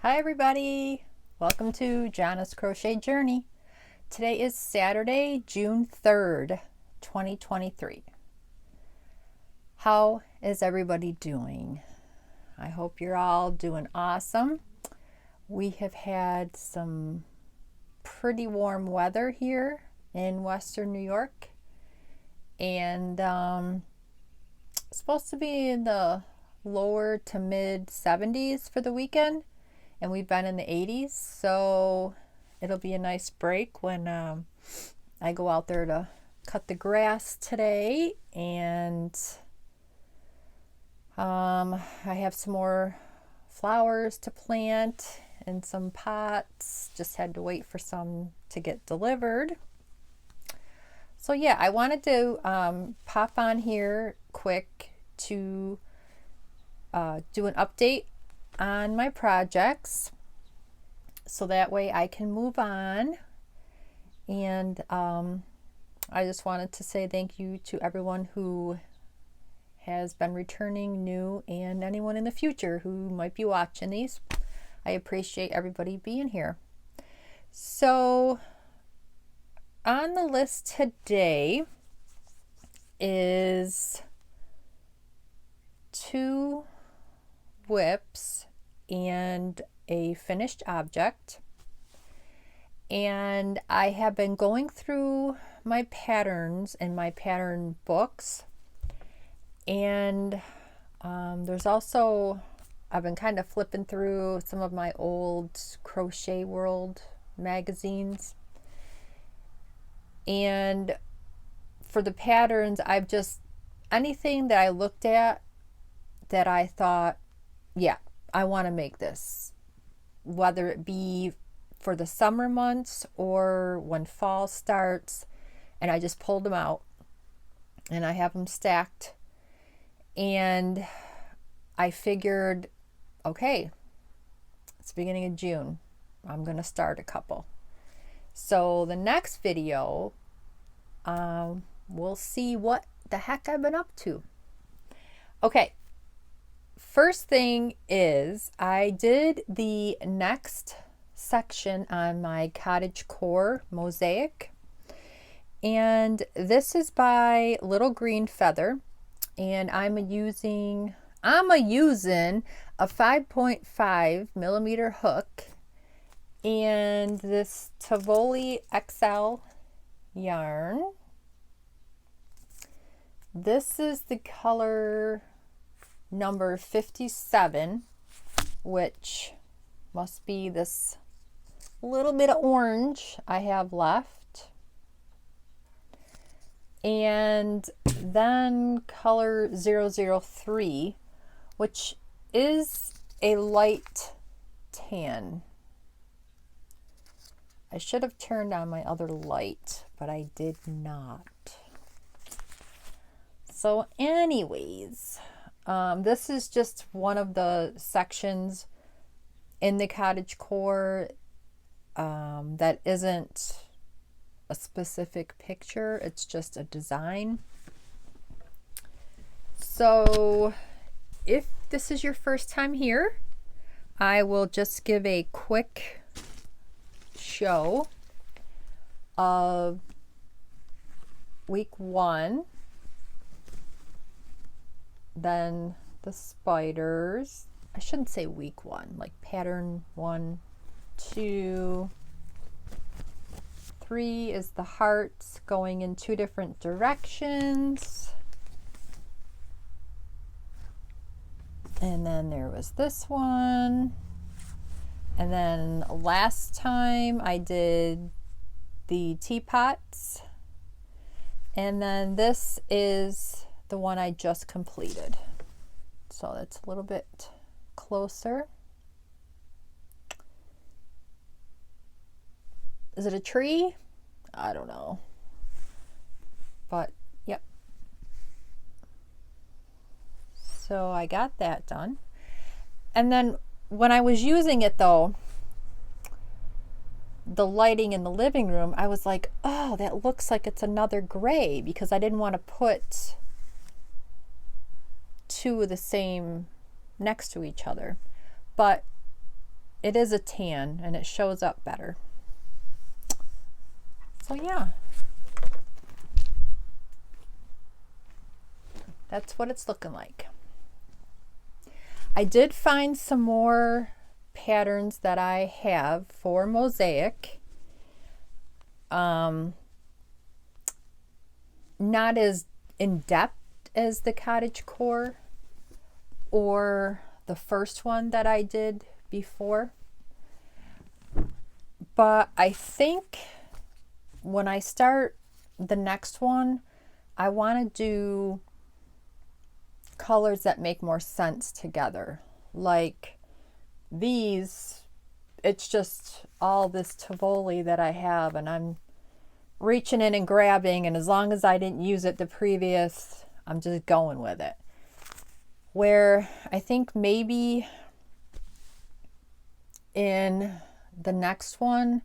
Hi everybody! Welcome to Jana's Crochet Journey. Today is Saturday, June 3rd, 2023. How is everybody doing? I hope you're all doing awesome. We have had some pretty warm weather here in Western New York, and it's supposed to be in the lower to mid 70s for the weekend. And we've been in the 80s, so it'll be a nice break when I go out there to cut the grass today. And I have some more flowers to plant in some pots. Just had to wait for some to get delivered. So yeah, I wanted to pop on here quick to do an update on my projects so that way I can move on. And I just wanted to say thank you to everyone who has been returning new and anyone in the future who might be watching these. I appreciate everybody being here. So on the list today is 2 whips and a finished object, and I have been going through my patterns in my pattern books, and there's also, I've been kind of flipping through some of my old Crochet World magazines, and for the patterns I've just, anything that I looked at that I thought, yeah, I want to make this, whether it be for the summer months or when fall starts, and I just pulled them out and I have them stacked, and I figured, okay, it's the beginning of June, I'm gonna start a couple. So the next video, we'll see what the heck I've been up to. Okay, first thing is I did the next section on my Cottage core Mosaic, and this is by Little Green Feather, and I'm using a 5.5 millimeter hook and this Tivoli XL yarn. This is the color number 57, which must be this little bit of orange I have left, and then color 003, which is a light tan. I should have turned on my other light, but I did not. So anyways, this is just one of the sections in the Cottage core that isn't a specific picture, it's just a design. So if this is your first time here, I will just give a quick show of week 1. Then the spiders, I shouldn't say week 1, like pattern 1, 2, 3 is the hearts going in 2 different directions. And then there was this one. And then last time I did the teapots. And then this is the one I just completed. So that's a little bit closer. Is it a tree? I don't know. But yep. So I got that done. And then when I was using it though, the lighting in the living room, I was like, oh, that looks like it's another gray, because I didn't want to put 2 of the same next to each other. But it is a tan and it shows up better. So yeah, that's what it's looking like. I did find some more patterns that I have for Mosaic. Not as in depth as the cottage core or the first one that I did before. But I think when I start the next one, I want to do colors that make more sense together. Like these, it's just all this Tivoli that I have, and I'm reaching in and grabbing, and as long as I didn't use it the previous, I'm just going with it. Where I think maybe in the next one,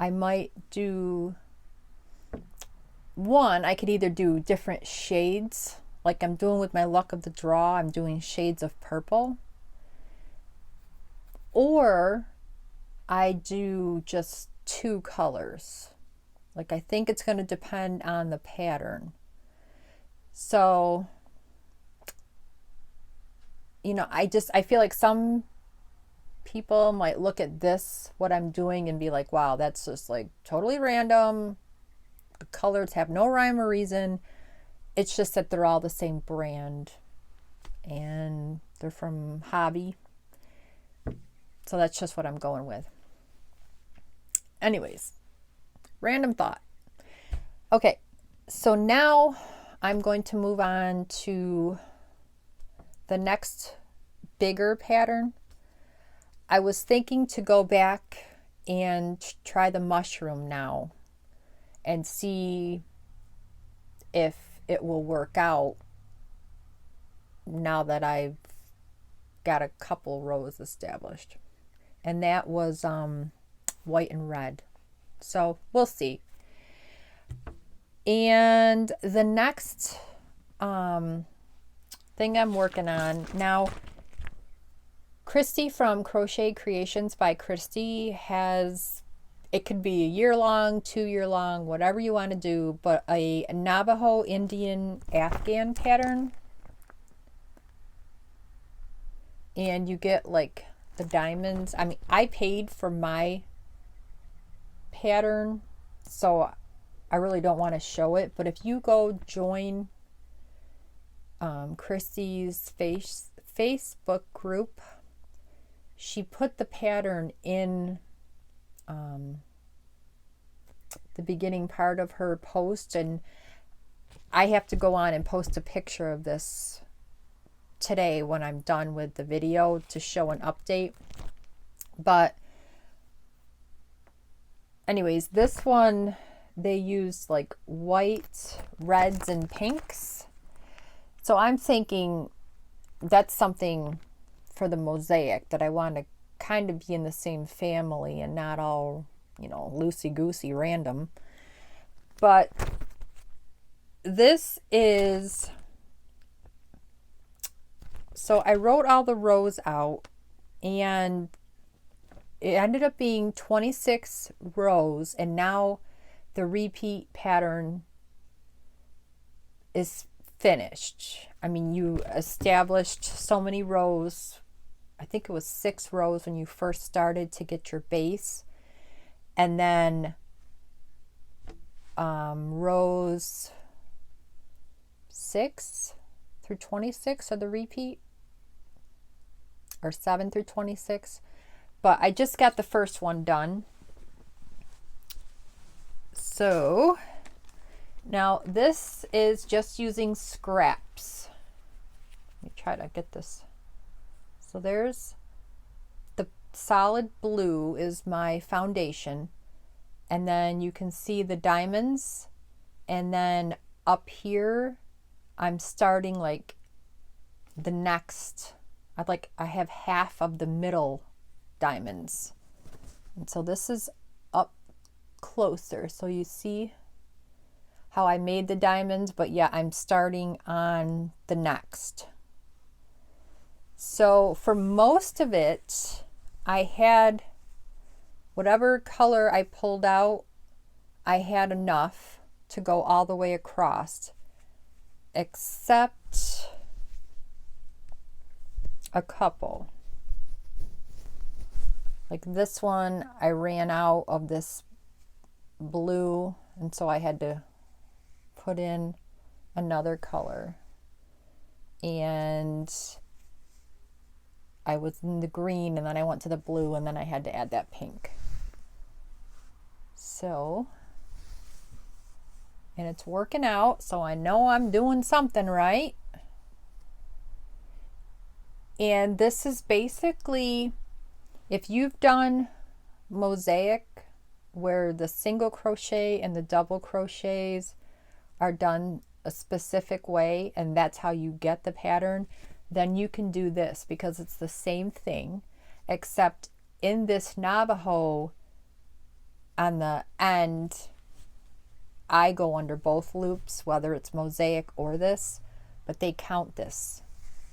I might do one, I could either do different shades, like I'm doing with my Luck of the Draw, I'm doing shades of purple. Or I do just 2 colors. Like I think it's going to depend on the pattern. So, you know, I feel like some people might look at this, what I'm doing, and be like, wow, that's just like totally random. The colors have no rhyme or reason. It's just that they're all the same brand and they're from Hobby. So that's just what I'm going with. Anyways, random thought. Okay, so now I'm going to move on to the next bigger pattern. I was thinking to go back and try the mushroom now and see if it will work out now that I've got a couple rows established. And that was white and red. So we'll see. And the next thing I'm working on now, Christy from Crochet Creations by Christy has, it could be a year long, 2 year long, whatever you want to do, but a Navajo Indian Afghan pattern. And you get like the diamonds. I mean, I paid for my pattern, so I really don't want to show it. But if you go join Christy's Facebook group, she put the pattern in the beginning part of her post, and I have to go on and post a picture of this today when I'm done with the video to show an update. But anyways, this one they used like white, reds, and pinks. So I'm thinking that's something for the Mosaic that I want to kind of be in the same family and not all, you know, loosey-goosey random. But this is, so I wrote all the rows out, and it ended up being 26 rows, and now the repeat pattern is finished. I mean, you established so many rows. I think it was 6 rows when you first started to get your base, and then rows 6 through 26 are the repeat, or 7 through 26. But I just got the first one done. So now this is just using scraps. Let me try to get this. So there's the solid blue is my foundation. And then you can see the diamonds. And then up here, I'm starting like the next, I have half of the middle diamonds. And so this is up closer. So you see how I made the diamonds, but yeah, I'm starting on the next. So for most of it, I had whatever color I pulled out, I had enough to go all the way across, except a couple. Like this one, I ran out of this blue, and so I had to put in another color. And I was in the green, and then I went to the blue, and then I had to add that pink. So, and it's working out, so I know I'm doing something right. And this is basically, if you've done Mosaic, where the single crochet and the double crochets are done a specific way, and that's how you get the pattern, then you can do this, because it's the same thing, except in this Navajo, on the end, I go under both loops, whether it's Mosaic or this, but they count this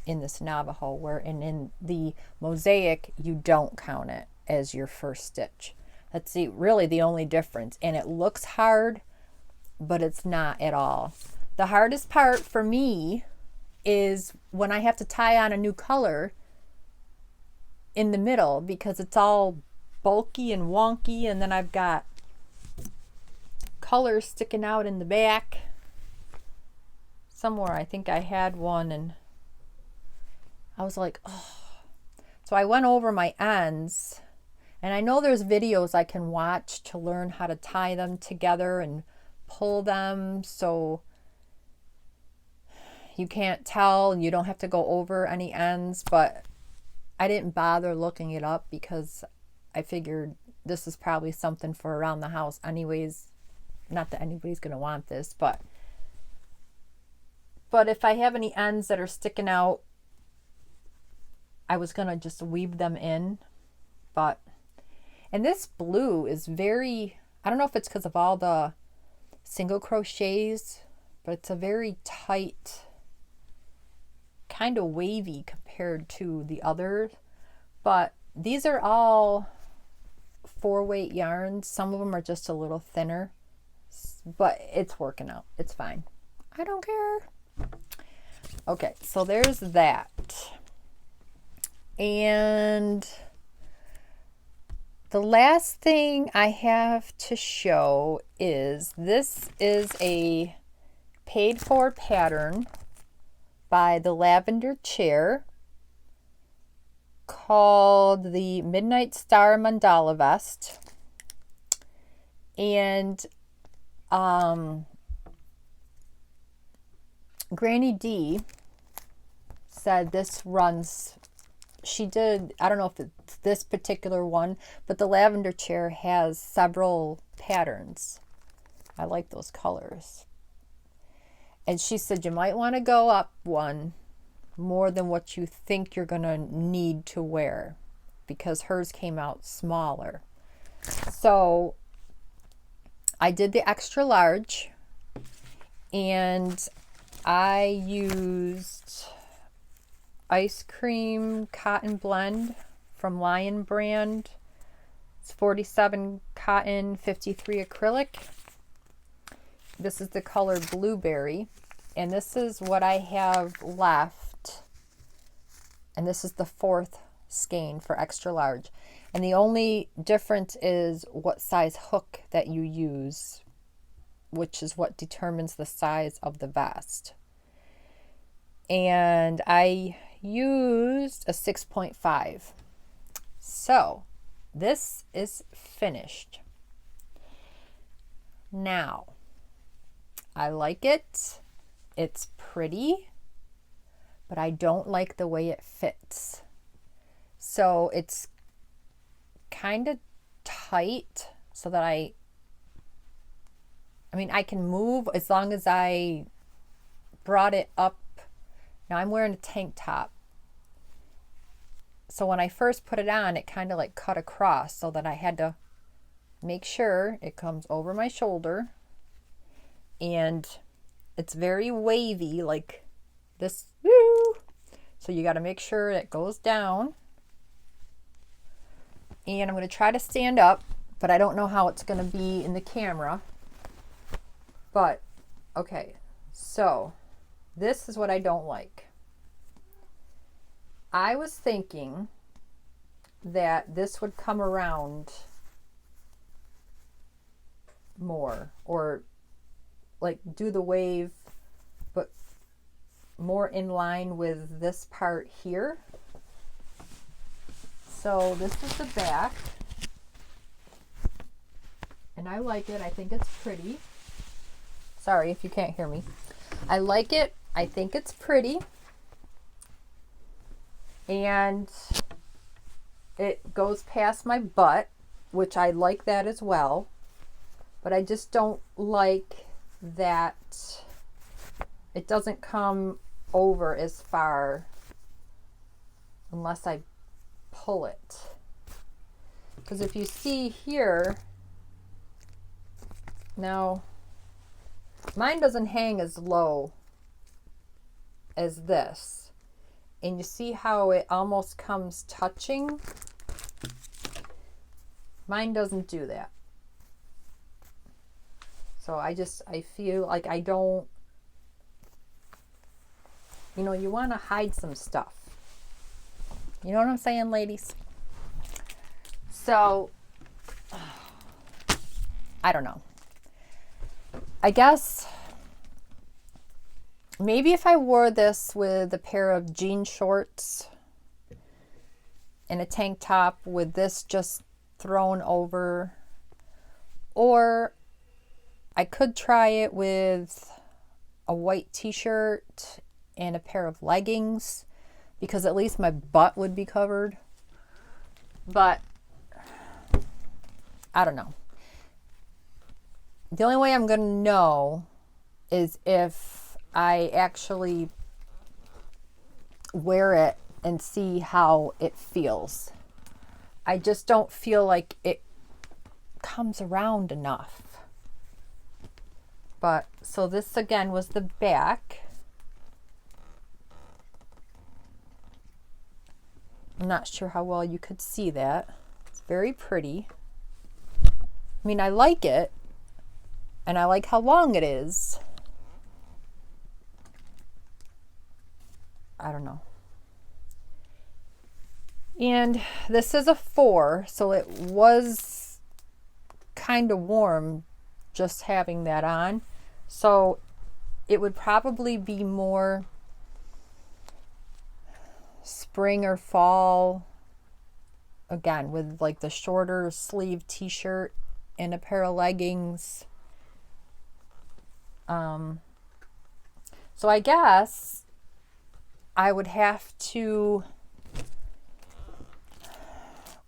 in this Navajo, where in the Mosaic, you don't count it as your first stitch. That's really the only difference. And it looks hard, but it's not at all. The hardest part for me is when I have to tie on a new color in the middle, because it's all bulky and wonky, and then I've got colors sticking out in the back. Somewhere I think I had one, and I was like, oh. So I went over my ends, and I know there's videos I can watch to learn how to tie them together and pull them so you can't tell and you don't have to go over any ends, but I didn't bother looking it up because I figured this is probably something for around the house anyways. Not that anybody's going to want this, but if I have any ends that are sticking out, I was going to just weave them in. And this blue is very, I don't know if it's because of all the single crochets, but it's a very tight, kind of wavy compared to the others. But these are all 4-weight yarns. Some of them are just a little thinner, but it's working out. It's fine. I don't care. Okay, so there's that. And the last thing I have to show is, this is a paid for pattern by the Lavender Chair called the Midnight Star Mandala Vest. And Granny D said this runs, she did, I don't know if it's this particular one, but the Lavender Chair has several patterns. I like those colors. And she said you might want to go up one more than what you think you're going to need to wear, because hers came out smaller. So I did the extra large, and I used Ice Cream Cotton Blend from Lion brand. It's 47 cotton, 53 acrylic. This is the color Blueberry, and this is what I have left. And this is the 4th skein for extra large. And the only difference is what size hook that you use, which is what determines the size of the vest. And I used a 6.5. So this is finished. Now, I like it. It's pretty, but I don't like the way it fits. So it's kind of tight so that I mean, I can move as long as I brought it up. Now I'm wearing a tank top. So when I first put it on, it kind of like cut across, so that I had to make sure it comes over my shoulder. And it's very wavy, like this. Woo! So you got to make sure it goes down. And I'm going to try to stand up, but I don't know how it's going to be in the camera. But, okay, so this is what I don't like. I was thinking that this would come around more, or like do the wave, but more in line with this part here. So this is the back, and I like it. I think it's pretty. Sorry if you can't hear me. I like it. I think it's pretty. And it goes past my butt, which I like that as well. But I just don't like that it doesn't come over as far unless I pull it. Because if you see here, now mine doesn't hang as low as this. And you see how it almost comes touching? Mine doesn't do that. So I feel like I don't, you know, you want to hide some stuff. You know what I'm saying, ladies? So, I don't know. I guess maybe if I wore this with a pair of jean shorts and a tank top with this just thrown over, or I could try it with a white t-shirt and a pair of leggings, because at least my butt would be covered. But I don't know. The only way I'm going to know is if I actually wear it and see how it feels. I just don't feel like it comes around enough. But so this again was the back. I'm not sure how well you could see that. It's very pretty. I mean, I like it, and I like how long it is. I don't know. And this is a 4, so it was kind of warm just having that on. So it would probably be more spring or fall, again, with like the shorter sleeve t-shirt and a pair of leggings. So I guess I would have to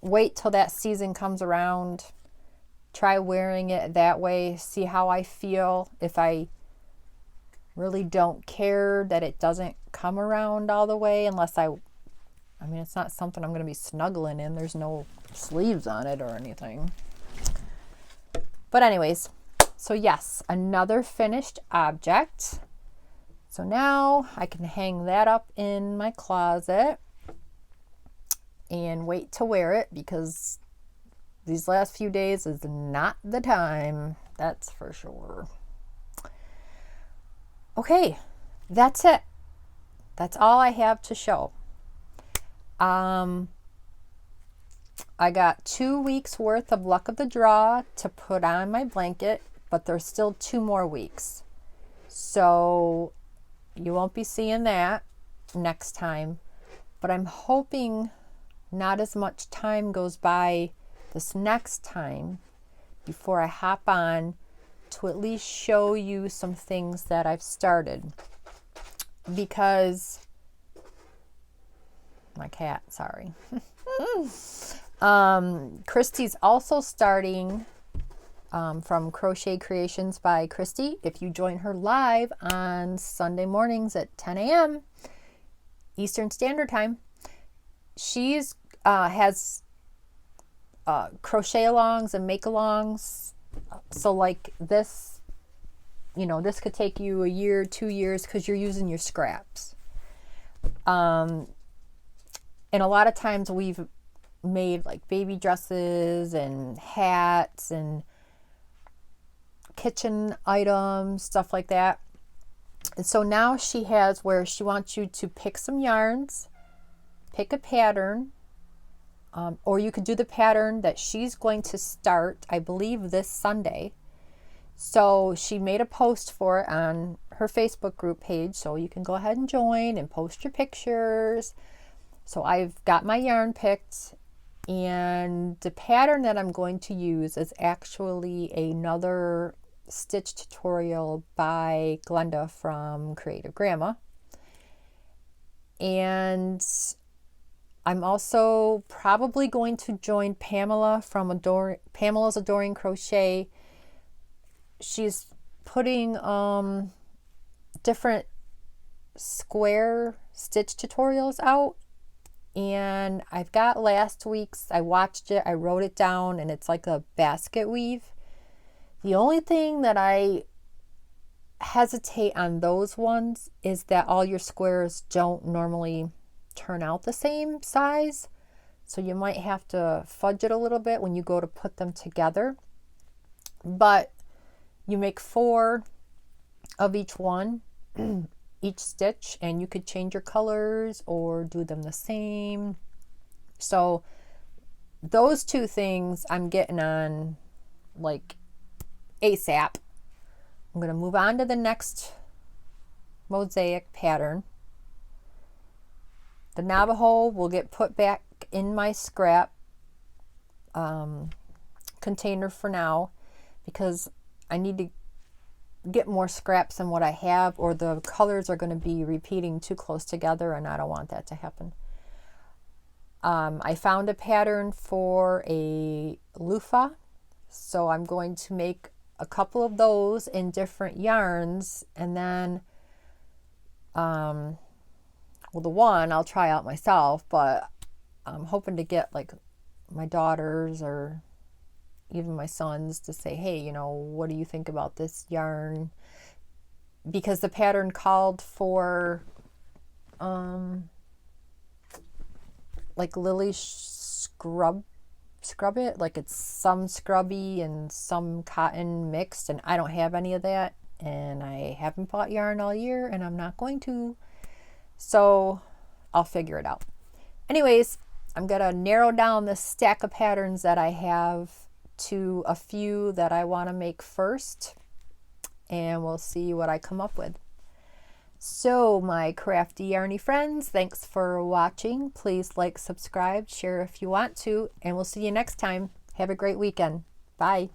wait till that season comes around, try wearing it that way, see how I feel. If I really don't care that it doesn't come around all the way, unless I mean, it's not something I'm going to be snuggling in. There's no sleeves on it or anything. But anyways, so yes, another finished object. So now I can hang that up in my closet and wait to wear it, because these last few days is not the time. That's for sure. Okay, that's it. That's all I have to show. I got 2 weeks worth of luck of the draw to put on my blanket, but there's still 2 more weeks. So you won't be seeing that next time, but I'm hoping not as much time goes by this next time before I hop on to at least show you some things that I've started. Because my cat, sorry. Christy's also starting from Crochet Creations by Christy. If you join her live on Sunday mornings at 10 a.m. Eastern Standard Time, she's has crochet alongs and make alongs. So like this, you know, this could take you a year, 2 years, because you're using your scraps. And a lot of times we've made like baby dresses and hats and kitchen items, stuff like that. And so now she has where she wants you to pick some yarns, pick a pattern, or you could do the pattern that she's going to start, I believe, this Sunday. So she made a post for it on her Facebook group page, so you can go ahead and join and post your pictures. So I've got my yarn picked, and the pattern that I'm going to use is actually another stitch tutorial by Glenda from Creative Grandma. And I'm also probably going to join Pamela from Pamela's Adoring Crochet. She's putting different square stitch tutorials out, and I've got last week's. I watched it, I wrote it down, and it's like a basket weave. The only thing that I hesitate on those ones is that all your squares don't normally turn out the same size, so you might have to fudge it a little bit when you go to put them together. But you make 4 of each one, each stitch, and you could change your colors or do them the same. So those 2 things I'm getting on like ASAP. I'm going to move on to the next mosaic pattern. The Navajo will get put back in my scrap container for now, because I need to get more scraps than what I have, or the colors are going to be repeating too close together, and I don't want that to happen. I found a pattern for a loofah, so I'm going to make a couple of those in different yarns, and then well, the one I'll try out myself, but I'm hoping to get like my daughters or even my sons to say, hey, you know, what do you think about this yarn? Because the pattern called for like lily scrub it, like it's some scrubby and some cotton mixed, and I don't have any of that, and I haven't bought yarn all year, and I'm not going to, so I'll figure it out. Anyways, I'm gonna narrow down the stack of patterns that I have to a few that I want to make first, and we'll see what I come up with. So my crafty yarny friends, thanks for watching. Please like, subscribe, share if you want to, and we'll see you next time. Have a great weekend. Bye.